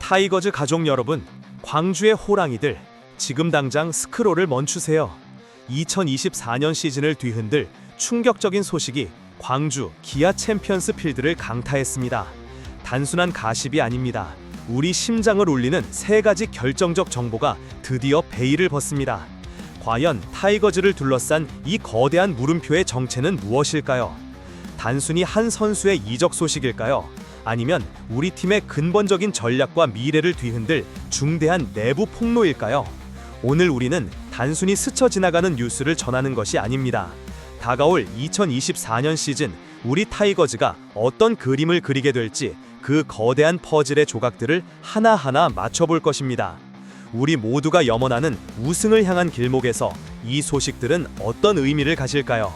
타이거즈 가족 여러분, 광주의 호랑이들, 지금 당장 스크롤을 멈추세요. 2024년 시즌을 뒤흔들 충격적인 소식이 광주 기아 챔피언스 필드를 강타했습니다. 단순한 가십이 아닙니다. 우리 심장을 울리는 세 가지 결정적 정보가 드디어 베일을 벗습니다. 과연 타이거즈를 둘러싼 이 거대한 물음표의 정체는 무엇일까요? 단순히 한 선수의 이적 소식일까요? 아니면 우리 팀의 근본적인 전략과 미래를 뒤흔들 중대한 내부 폭로일까요? 오늘 우리는 단순히 스쳐 지나가는 뉴스를 전하는 것이 아닙니다. 다가올 2024년 시즌, 우리 타이거즈가 어떤 그림을 그리게 될지 그 거대한 퍼즐의 조각들을 하나하나 맞춰볼 것입니다. 우리 모두가 염원하는 우승을 향한 길목에서 이 소식들은 어떤 의미를 가질까요?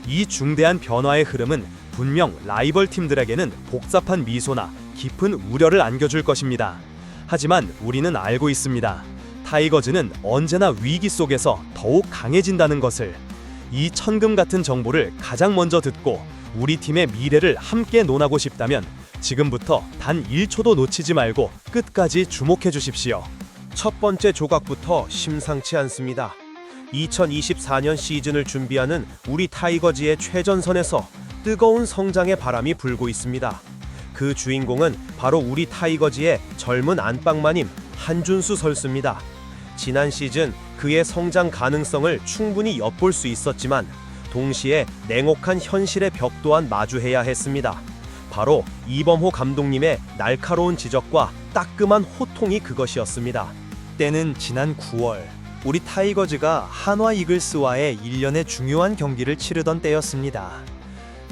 이 중대한 변화의 흐름은 분명 라이벌 팀들에게는 복잡한 미소나 깊은 우려를 안겨줄 것입니다. 하지만 우리는 알고 있습니다. 타이거즈는 언제나 위기 속에서 더욱 강해진다는 것을. 이 천금 같은 정보를 가장 먼저 듣고 우리 팀의 미래를 함께 논하고 싶다면 지금부터 단 1초도 놓치지 말고 끝까지 주목해 주십시오. 첫 번째 조각부터 심상치 않습니다. 2024년 시즌을 준비하는 우리 타이거즈의 최전선에서 뜨거운 성장의 바람이 불고 있습니다. 그 주인공은 바로 우리 타이거즈의 젊은 안방마님 한준수 선수입니다. 지난 시즌 그의 성장 가능성을 충분히 엿볼 수 있었지만 동시에 냉혹한 현실의 벽 또한 마주해야 했습니다. 바로 이범호 감독님의 날카로운 지적과 따끔한 호통이 그것이었습니다. 때는 지난 9월, 우리 타이거즈가 한화 이글스와의 1년의 중요한 경기를 치르던 때였습니다.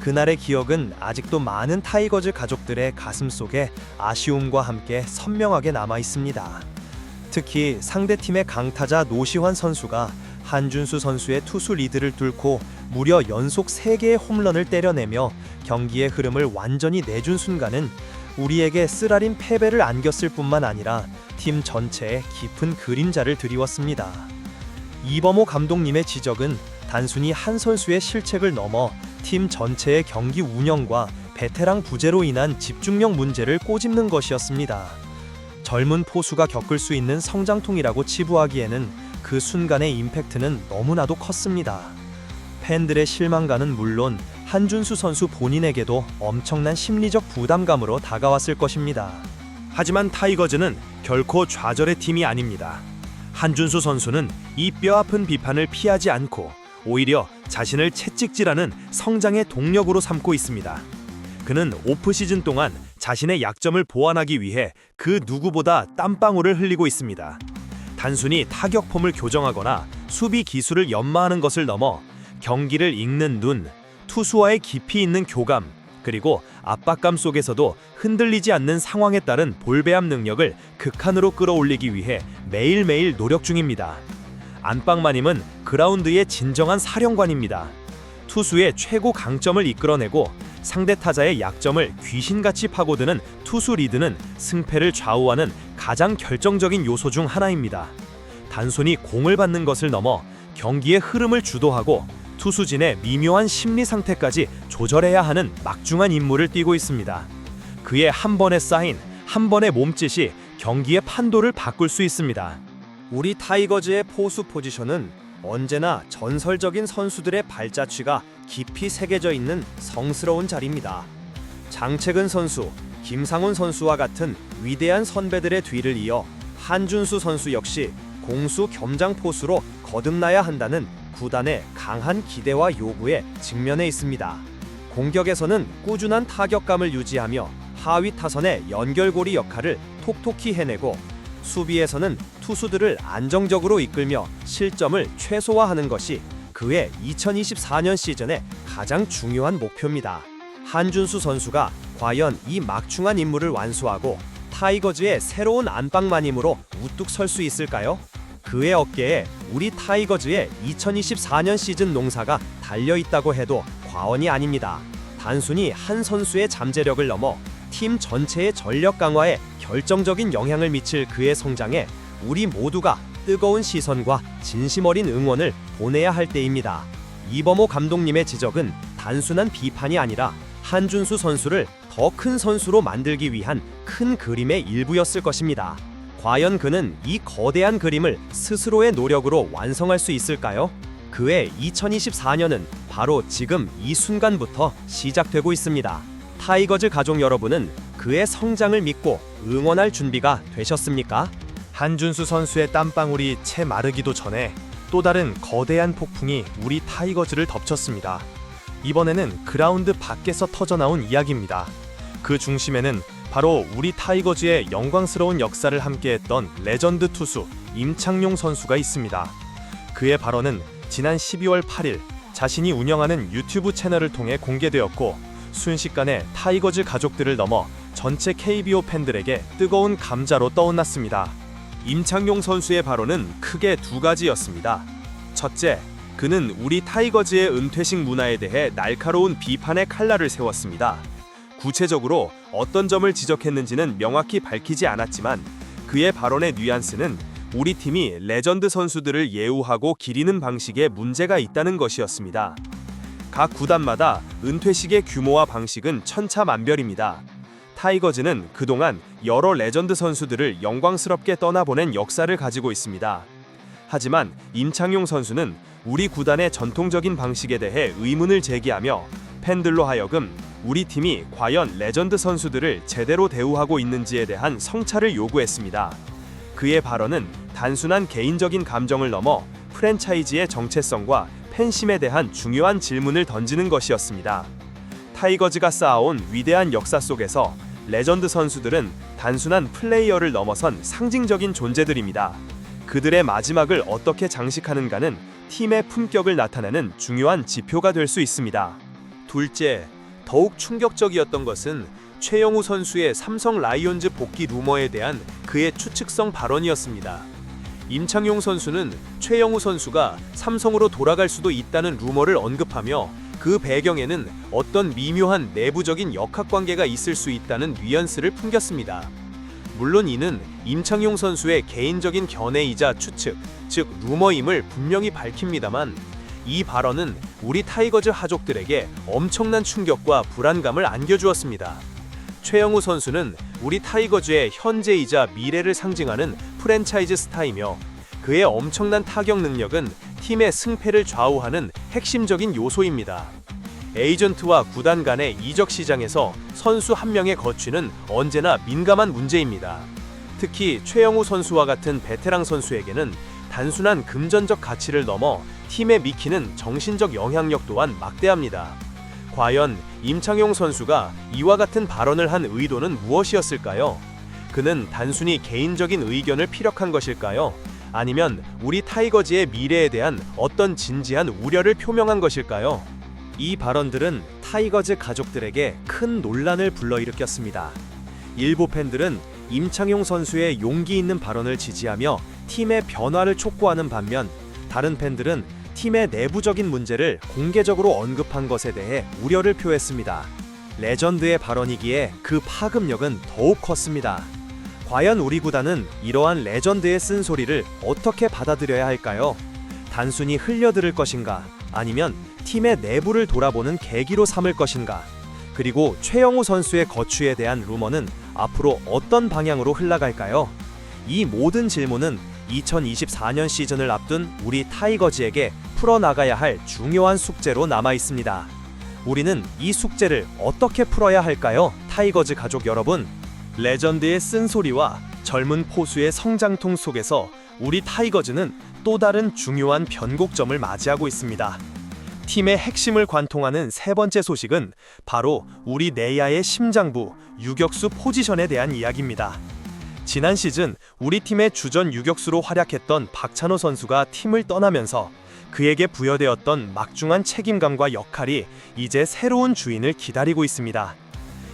그날의 기억은 아직도 많은 타이거즈 가족들의 가슴 속에 아쉬움과 함께 선명하게 남아 있습니다. 특히 상대팀의 강타자 노시환 선수가 한준수 선수의 투수 리드를 뚫고 무려 연속 3개의 홈런을 때려내며 경기의 흐름을 완전히 내준 순간은 우리에게 쓰라린 패배를 안겼을 뿐만 아니라 팀 전체에 깊은 그림자를 드리웠습니다. 이범호 감독님의 지적은 단순히 한 선수의 실책을 넘어 팀 전체의 경기 운영과 베테랑 부재로 인한 집중력 문제를 꼬집는 것이었습니다. 젊은 포수가 겪을 수 있는 성장통이라고 치부하기에는 그 순간의 임팩트는 너무나도 컸습니다. 팬들의 실망감은 물론 한준수 선수 본인에게도 엄청난 심리적 부담감으로 다가왔을 것입니다. 하지만 타이거즈는 결코 좌절의 팀이 아닙니다. 한준수 선수는 이 뼈아픈 비판을 피하지 않고 오히려 자신을 채찍질하는 성장의 동력으로 삼고 있습니다. 그는 오프시즌 동안 자신의 약점을 보완하기 위해 그 누구보다 땀방울을 흘리고 있습니다. 단순히 타격 폼을 교정하거나 수비 기술을 연마하는 것을 넘어 경기를 읽는 눈, 투수와의 깊이 있는 교감, 그리고 압박감 속에서도 흔들리지 않는 상황에 따른 볼배합 능력을 극한으로 끌어올리기 위해 매일매일 노력 중입니다. 안방마님은 그라운드의 진정한 사령관입니다. 투수의 최고 강점을 이끌어내고 상대 타자의 약점을 귀신같이 파고드는 투수 리드는 승패를 좌우하는 가장 결정적인 요소 중 하나입니다. 단순히 공을 받는 것을 넘어 경기의 흐름을 주도하고 투수진의 미묘한 심리 상태까지 조절해야 하는 막중한 임무를 띠고 있습니다. 그의 한 번의 사인, 한 번의 몸짓이 경기의 판도를 바꿀 수 있습니다. 우리 타이거즈의 포수 포지션은 언제나 전설적인 선수들의 발자취가 깊이 새겨져 있는 성스러운 자리입니다. 장채근 선수, 김상훈 선수와 같은 위대한 선배들의 뒤를 이어 한준수 선수 역시 공수 겸장 포수로 거듭나야 한다는 구단의 강한 기대와 요구에 직면해 있습니다. 공격에서는 꾸준한 타격감을 유지하며 하위 타선의 연결고리 역할을 톡톡히 해내고 수비에서는 투수들을 안정적으로 이끌며 실점을 최소화하는 것이 그의 2024년 시즌의 가장 중요한 목표입니다. 한준수 선수가 과연 이 막중한 임무를 완수하고 타이거즈의 새로운 안방마님으로 우뚝 설 수 있을까요? 그의 어깨에 우리 타이거즈의 2024년 시즌 농사가 달려있다고 해도 과언이 아닙니다. 단순히 한 선수의 잠재력을 넘어 팀 전체의 전력 강화에 결정적인 영향을 미칠 그의 성장에 우리 모두가 뜨거운 시선과 진심 어린 응원을 보내야 할 때입니다. 이범호 감독님의 지적은 단순한 비판이 아니라 한준수 선수를 더 큰 선수로 만들기 위한 큰 그림의 일부였을 것입니다. 과연 그는 이 거대한 그림을 스스로의 노력으로 완성할 수 있을까요? 그의 2024년은 바로 지금 이 순간부터 시작되고 있습니다. 타이거즈 가족 여러분은 그의 성장을 믿고 응원할 준비가 되셨습니까? 한준수 선수의 땀방울이 채 마르기도 전에 또 다른 거대한 폭풍이 우리 타이거즈를 덮쳤습니다. 이번에는 그라운드 밖에서 터져나온 이야기입니다. 그 중심에는 바로 우리 타이거즈의 영광스러운 역사를 함께했던 레전드 투수 임창용 선수가 있습니다. 그의 발언은 지난 12월 8일 자신이 운영하는 유튜브 채널을 통해 공개되었고 순식간에 타이거즈 가족들을 넘어 전체 KBO 팬들에게 뜨거운 감자로 떠올랐습니다. 임창용 선수의 발언은 크게 두 가지였습니다. 첫째, 그는 우리 타이거즈의 은퇴식 문화에 대해 날카로운 비판의 칼날을 세웠습니다. 구체적으로 어떤 점을 지적했는지는 명확히 밝히지 않았지만 그의 발언의 뉘앙스는 우리 팀이 레전드 선수들을 예우하고 기리는 방식에 문제가 있다는 것이었습니다. 각 구단마다 은퇴식의 규모와 방식은 천차만별입니다. 타이거즈는 그동안 여러 레전드 선수들을 영광스럽게 떠나보낸 역사를 가지고 있습니다. 하지만 임창용 선수는 우리 구단의 전통적인 방식에 대해 의문을 제기하며 팬들로 하여금 우리 팀이 과연 레전드 선수들을 제대로 대우하고 있는지에 대한 성찰을 요구했습니다. 그의 발언은 단순한 개인적인 감정을 넘어 프랜차이즈의 정체성과 팬심에 대한 중요한 질문을 던지는 것이었습니다. 타이거즈가 쌓아온 위대한 역사 속에서 레전드 선수들은 단순한 플레이어를 넘어선 상징적인 존재들입니다. 그들의 마지막을 어떻게 장식하는가는 팀의 품격을 나타내는 중요한 지표가 될 수 있습니다. 둘째, 더욱 충격적이었던 것은 최영우 선수의 삼성 라이온즈 복귀 루머에 대한 그의 추측성 발언이었습니다. 임창용 선수는 최영우 선수가 삼성으로 돌아갈 수도 있다는 루머를 언급하며 그 배경에는 어떤 미묘한 내부적인 역학관계가 있을 수 있다는 뉘앙스를 풍겼습니다. 물론 이는 임창용 선수의 개인적인 견해이자 추측, 즉 루머임을 분명히 밝힙니다만 이 발언은 우리 타이거즈 하족들에게 엄청난 충격과 불안감을 안겨주었습니다. 최영우 선수는 우리 타이거즈의 현재이자 미래를 상징하는 프랜차이즈 스타이며 그의 엄청난 타격 능력은 팀의 승패를 좌우하는 핵심적인 요소입니다. 에이전트와 구단 간의 이적 시장에서 선수 한 명의 거취는 언제나 민감한 문제입니다. 특히 최영우 선수와 같은 베테랑 선수에게는 단순한 금전적 가치를 넘어 팀에 미키는 정신적 영향력 또한 막대합니다. 과연 임창용 선수가 이와 같은 발언을 한 의도는 무엇이었을까요? 그는 단순히 개인적인 의견을 피력한 것일까요? 아니면 우리 타이거즈의 미래에 대한 어떤 진지한 우려를 표명한 것일까요? 이 발언들은 타이거즈 가족들에게 큰 논란을 불러일으켰습니다. 일부 팬들은 임창용 선수의 용기 있는 발언을 지지하며 팀의 변화를 촉구하는 반면 다른 팬들은 팀의 내부적인 문제를 공개적으로 언급한 것에 대해 우려를 표했습니다. 레전드의 발언이기에 그 파급력은 더욱 컸습니다. 과연 우리 구단은 이러한 레전드의 쓴소리를 어떻게 받아들여야 할까요? 단순히 흘려들을 것인가? 아니면 팀의 내부를 돌아보는 계기로 삼을 것인가? 그리고 최영우 선수의 거취에 대한 루머는 앞으로 어떤 방향으로 흘러갈까요? 이 모든 질문은 2024년 시즌을 앞둔 우리 타이거즈에게 풀어나가야 할 중요한 숙제로 남아 있습니다. 우리는 이 숙제를 어떻게 풀어야 할까요? 타이거즈 가족 여러분, 레전드의 쓴소리와 젊은 포수의 성장통 속에서 우리 타이거즈는 또 다른 중요한 변곡점을 맞이하고 있습니다. 팀의 핵심을 관통하는 세 번째 소식은 바로 우리 내야의 심장부, 유격수 포지션에 대한 이야기입니다. 지난 시즌 우리 팀의 주전 유격수로 활약했던 박찬호 선수가 팀을 떠나면서 그에게 부여되었던 막중한 책임감과 역할이 이제 새로운 주인을 기다리고 있습니다.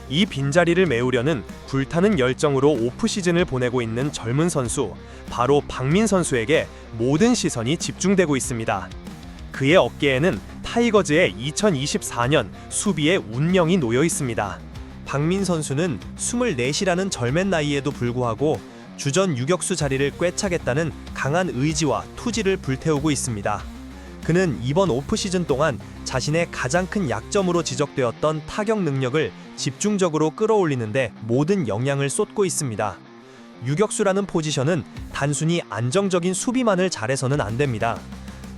이 빈자리를 메우려는 불타는 열정으로 오프시즌을 보내고 있는 젊은 선수, 바로 박민 선수에게 모든 시선이 집중되고 있습니다. 그의 어깨에는 타이거즈의 2024년 수비의 운명이 놓여 있습니다. 박민 선수는 24이라는 젊은 나이에도 불구하고 주전 유격수 자리를 꿰차겠다는 강한 의지와 투지를 불태우고 있습니다. 그는 이번 오프시즌 동안 자신의 가장 큰 약점으로 지적되었던 타격 능력을 집중적으로 끌어올리는데 모든 영향을 쏟고 있습니다. 유격수라는 포지션은 단순히 안정적인 수비만을 잘해서는 안 됩니다.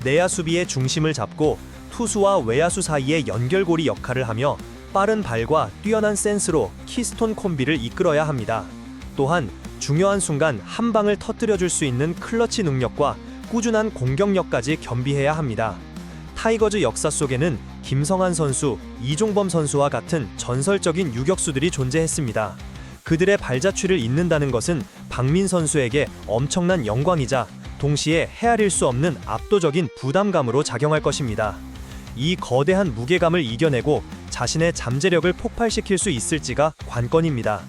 내야 수비의 중심을 잡고 투수와 외야수 사이의 연결고리 역할을 하며 빠른 발과 뛰어난 센스로 키스톤 콤비를 이끌어야 합니다. 또한 중요한 순간 한 방을 터뜨려줄 수 있는 클러치 능력과 꾸준한 공격력까지 겸비해야 합니다. 타이거즈 역사 속에는 김성한 선수, 이종범 선수와 같은 전설적인 유격수들이 존재했습니다. 그들의 발자취를 잇는다는 것은 박민 선수에게 엄청난 영광이자 동시에 헤아릴 수 없는 압도적인 부담감으로 작용할 것입니다. 이 거대한 무게감을 이겨내고 자신의 잠재력을 폭발시킬 수 있을지가 관건입니다.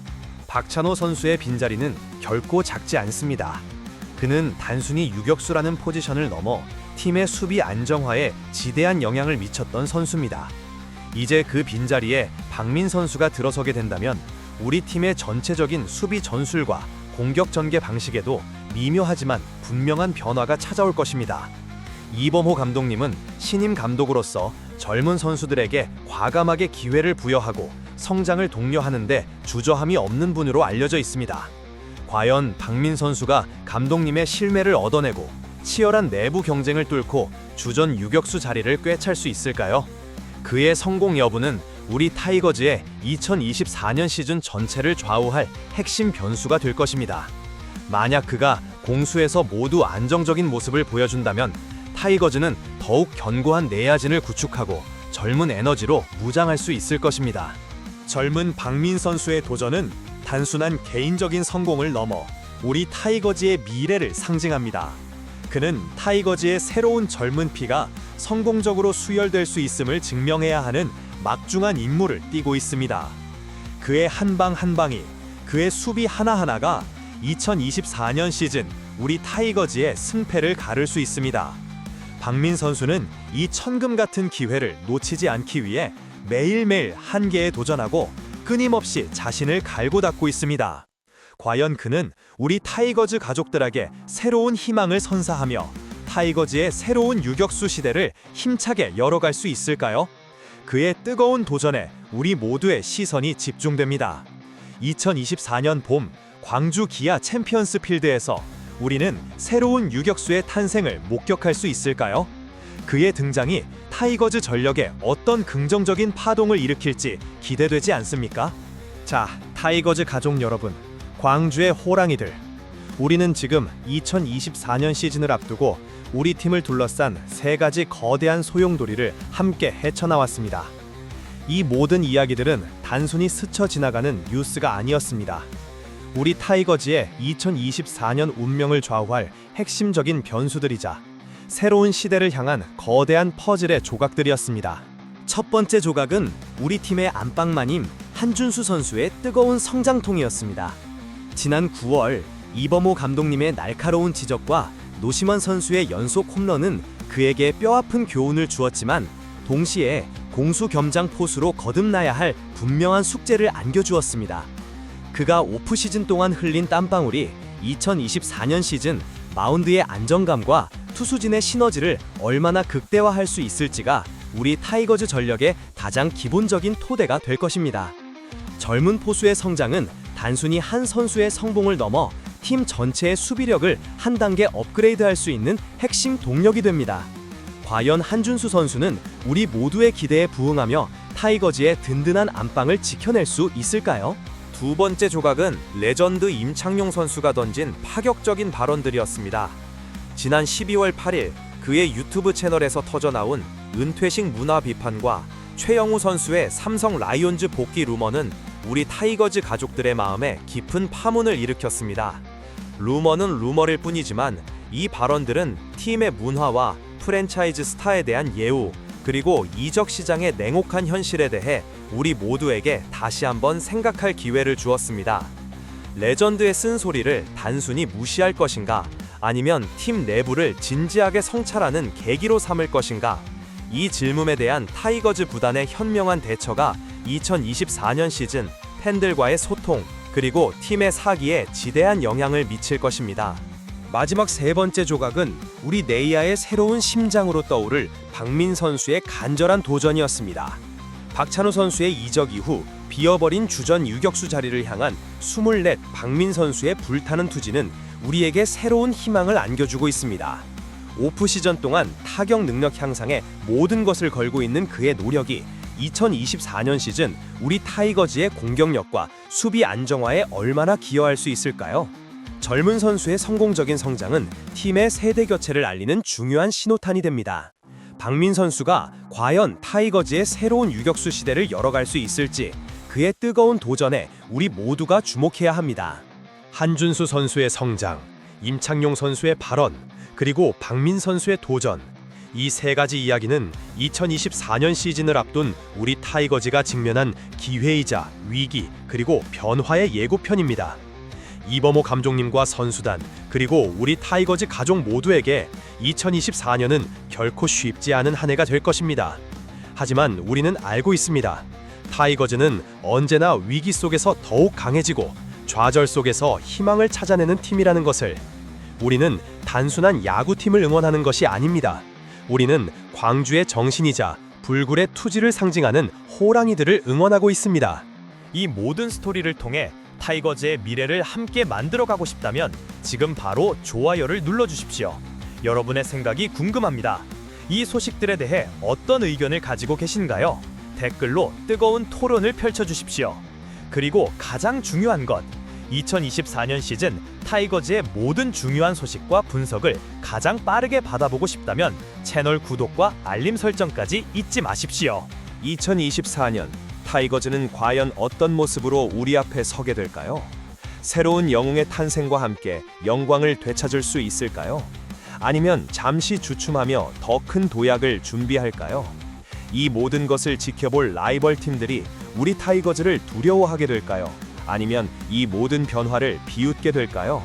박찬호 선수의 빈자리는 결코 작지 않습니다. 그는 단순히 유격수라는 포지션을 넘어 팀의 수비 안정화에 지대한 영향을 미쳤던 선수입니다. 이제 그 빈자리에 박민 선수가 들어서게 된다면 우리 팀의 전체적인 수비 전술과 공격 전개 방식에도 미묘하지만 분명한 변화가 찾아올 것입니다. 이범호 감독님은 신임 감독으로서 젊은 선수들에게 과감하게 기회를 부여하고 성장을 독려하는 데 주저함이 없는 분으로 알려져 있습니다. 과연 박민 선수가 감독님의 신뢰를 얻어내고 치열한 내부 경쟁을 뚫고 주전 유격수 자리를 꿰찰 수 있을까요? 그의 성공 여부는 우리 타이거즈의 2024년 시즌 전체를 좌우할 핵심 변수가 될 것입니다. 만약 그가 공수에서 모두 안정적인 모습을 보여준다면 타이거즈는 더욱 견고한 내야진을 구축하고 젊은 에너지로 무장할 수 있을 것입니다. 젊은 박민 선수의 도전은 단순한 개인적인 성공을 넘어 우리 타이거즈의 미래를 상징합니다. 그는 타이거즈의 새로운 젊은 피가 성공적으로 수혈될 수 있음을 증명해야 하는 막중한 임무를 띠고 있습니다. 그의 한 방 한 방이, 그의 수비 하나하나가 2024년 시즌 우리 타이거즈의 승패를 가를 수 있습니다. 박민 선수는 이 천금 같은 기회를 놓치지 않기 위해 매일매일 한계에 도전하고 끊임없이 자신을 갈고 닦고 있습니다. 과연 그는 우리 타이거즈 가족들에게 새로운 희망을 선사하며 타이거즈의 새로운 유격수 시대를 힘차게 열어갈 수 있을까요? 그의 뜨거운 도전에 우리 모두의 시선이 집중됩니다. 2024년 봄 광주 기아 챔피언스 필드에서 우리는 새로운 유격수의 탄생을 목격할 수 있을까요? 그의 등장이 타이거즈 전력에 어떤 긍정적인 파동을 일으킬지 기대되지 않습니까? 자, 타이거즈 가족 여러분, 광주의 호랑이들, 우리는 지금 2024년 시즌을 앞두고 우리 팀을 둘러싼 세 가지 거대한 소용돌이를 함께 헤쳐나왔습니다. 이 모든 이야기들은 단순히 스쳐 지나가는 뉴스가 아니었습니다. 우리 타이거즈의 2024년 운명을 좌우할 핵심적인 변수들이자 새로운 시대를 향한 거대한 퍼즐의 조각들이었습니다. 첫 번째 조각은 우리 팀의 안방마님 한준수 선수의 뜨거운 성장통이었습니다. 지난 9월 이범호 감독님의 날카로운 지적과 노심환 선수의 연속 홈런은 그에게 뼈아픈 교훈을 주었지만 동시에 공수 겸장 포수로 거듭나야 할 분명한 숙제를 안겨주었습니다. 그가 오프시즌 동안 흘린 땀방울이 2024년 시즌 마운드의 안정감과 투수진의 시너지를 얼마나 극대화할 수 있을지가 우리 타이거즈 전력의 가장 기본적인 토대가 될 것입니다. 젊은 포수의 성장은 단순히 한 선수의 성공을 넘어 팀 전체의 수비력을 한 단계 업그레이드할 수 있는 핵심 동력이 됩니다. 과연 한준수 선수는 우리 모두의 기대에 부응하며 타이거즈의 든든한 안방을 지켜낼 수 있을까요? 두 번째 조각은 레전드 임창용 선수가 던진 파격적인 발언들이었습니다. 지난 12월 8일 그의 유튜브 채널에서 터져나온 은퇴식 문화 비판과 최영우 선수의 삼성 라이온즈 복귀 루머는 우리 타이거즈 가족들의 마음에 깊은 파문을 일으켰습니다. 루머는 루머일 뿐이지만 이 발언들은 팀의 문화와 프랜차이즈 스타에 대한 예우, 그리고 이적 시장의 냉혹한 현실에 대해 우리 모두에게 다시 한번 생각할 기회를 주었습니다. 레전드의 쓴소리를 단순히 무시할 것인가, 아니면 팀 내부를 진지하게 성찰하는 계기로 삼을 것인가? 이 질문에 대한 타이거즈 구단의 현명한 대처가 2024년 시즌 팬들과의 소통, 그리고 팀의 사기에 지대한 영향을 미칠 것입니다. 마지막 세 번째 조각은 우리 내야의 새로운 심장으로 떠오를 박민 선수의 간절한 도전이었습니다. 박찬호 선수의 이적 이후 비어버린 주전 유격수 자리를 향한 24 박민 선수의 불타는 투지는 우리에게 새로운 희망을 안겨주고 있습니다. 오프 시전 동안 타격 능력 향상에 모든 것을 걸고 있는 그의 노력이 2024년 시즌 우리 타이거즈의 공격력과 수비 안정화에 얼마나 기여할 수 있을까요? 젊은 선수의 성공적인 성장은 팀의 세대 교체를 알리는 중요한 신호탄이 됩니다. 박민 선수가 과연 타이거즈의 새로운 유격수 시대를 열어갈 수 있을지 그의 뜨거운 도전에 우리 모두가 주목해야 합니다. 한준수 선수의 성장, 임창용 선수의 발언, 그리고 박민 선수의 도전. 이 세 가지 이야기는 2024년 시즌을 앞둔 우리 타이거즈가 직면한 기회이자 위기 그리고 변화의 예고편입니다. 이범호 감독님과 선수단 그리고 우리 타이거즈 가족 모두에게 2024년은 결코 쉽지 않은 한 해가 될 것입니다. 하지만 우리는 알고 있습니다. 타이거즈는 언제나 위기 속에서 더욱 강해지고 좌절 속에서 희망을 찾아내는 팀이라는 것을. 우리는 단순한 야구팀을 응원하는 것이 아닙니다. 우리는 광주의 정신이자 불굴의 투지를 상징하는 호랑이들을 응원하고 있습니다. 이 모든 스토리를 통해 타이거즈의 미래를 함께 만들어가고 싶다면 지금 바로 좋아요를 눌러주십시오. 여러분의 생각이 궁금합니다. 이 소식들에 대해 어떤 의견을 가지고 계신가요? 댓글로 뜨거운 토론을 펼쳐주십시오. 그리고 가장 중요한 것, 2024년 시즌 타이거즈의 모든 중요한 소식과 분석을 가장 빠르게 받아보고 싶다면 채널 구독과 알림 설정까지 잊지 마십시오. 2024년 타이거즈는 과연 어떤 모습으로 우리 앞에 서게 될까요? 새로운 영웅의 탄생과 함께 영광을 되찾을 수 있을까요? 아니면 잠시 주춤하며 더 큰 도약을 준비할까요? 이 모든 것을 지켜볼 라이벌 팀들이 우리 타이거즈를 두려워하게 될까요? 아니면 이 모든 변화를 비웃게 될까요?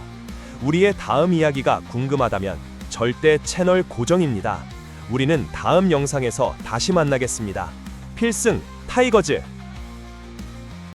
우리의 다음 이야기가 궁금하다면 절대 채널 고정입니다. 우리는 다음 영상에서 다시 만나겠습니다. 필승 타이거즈!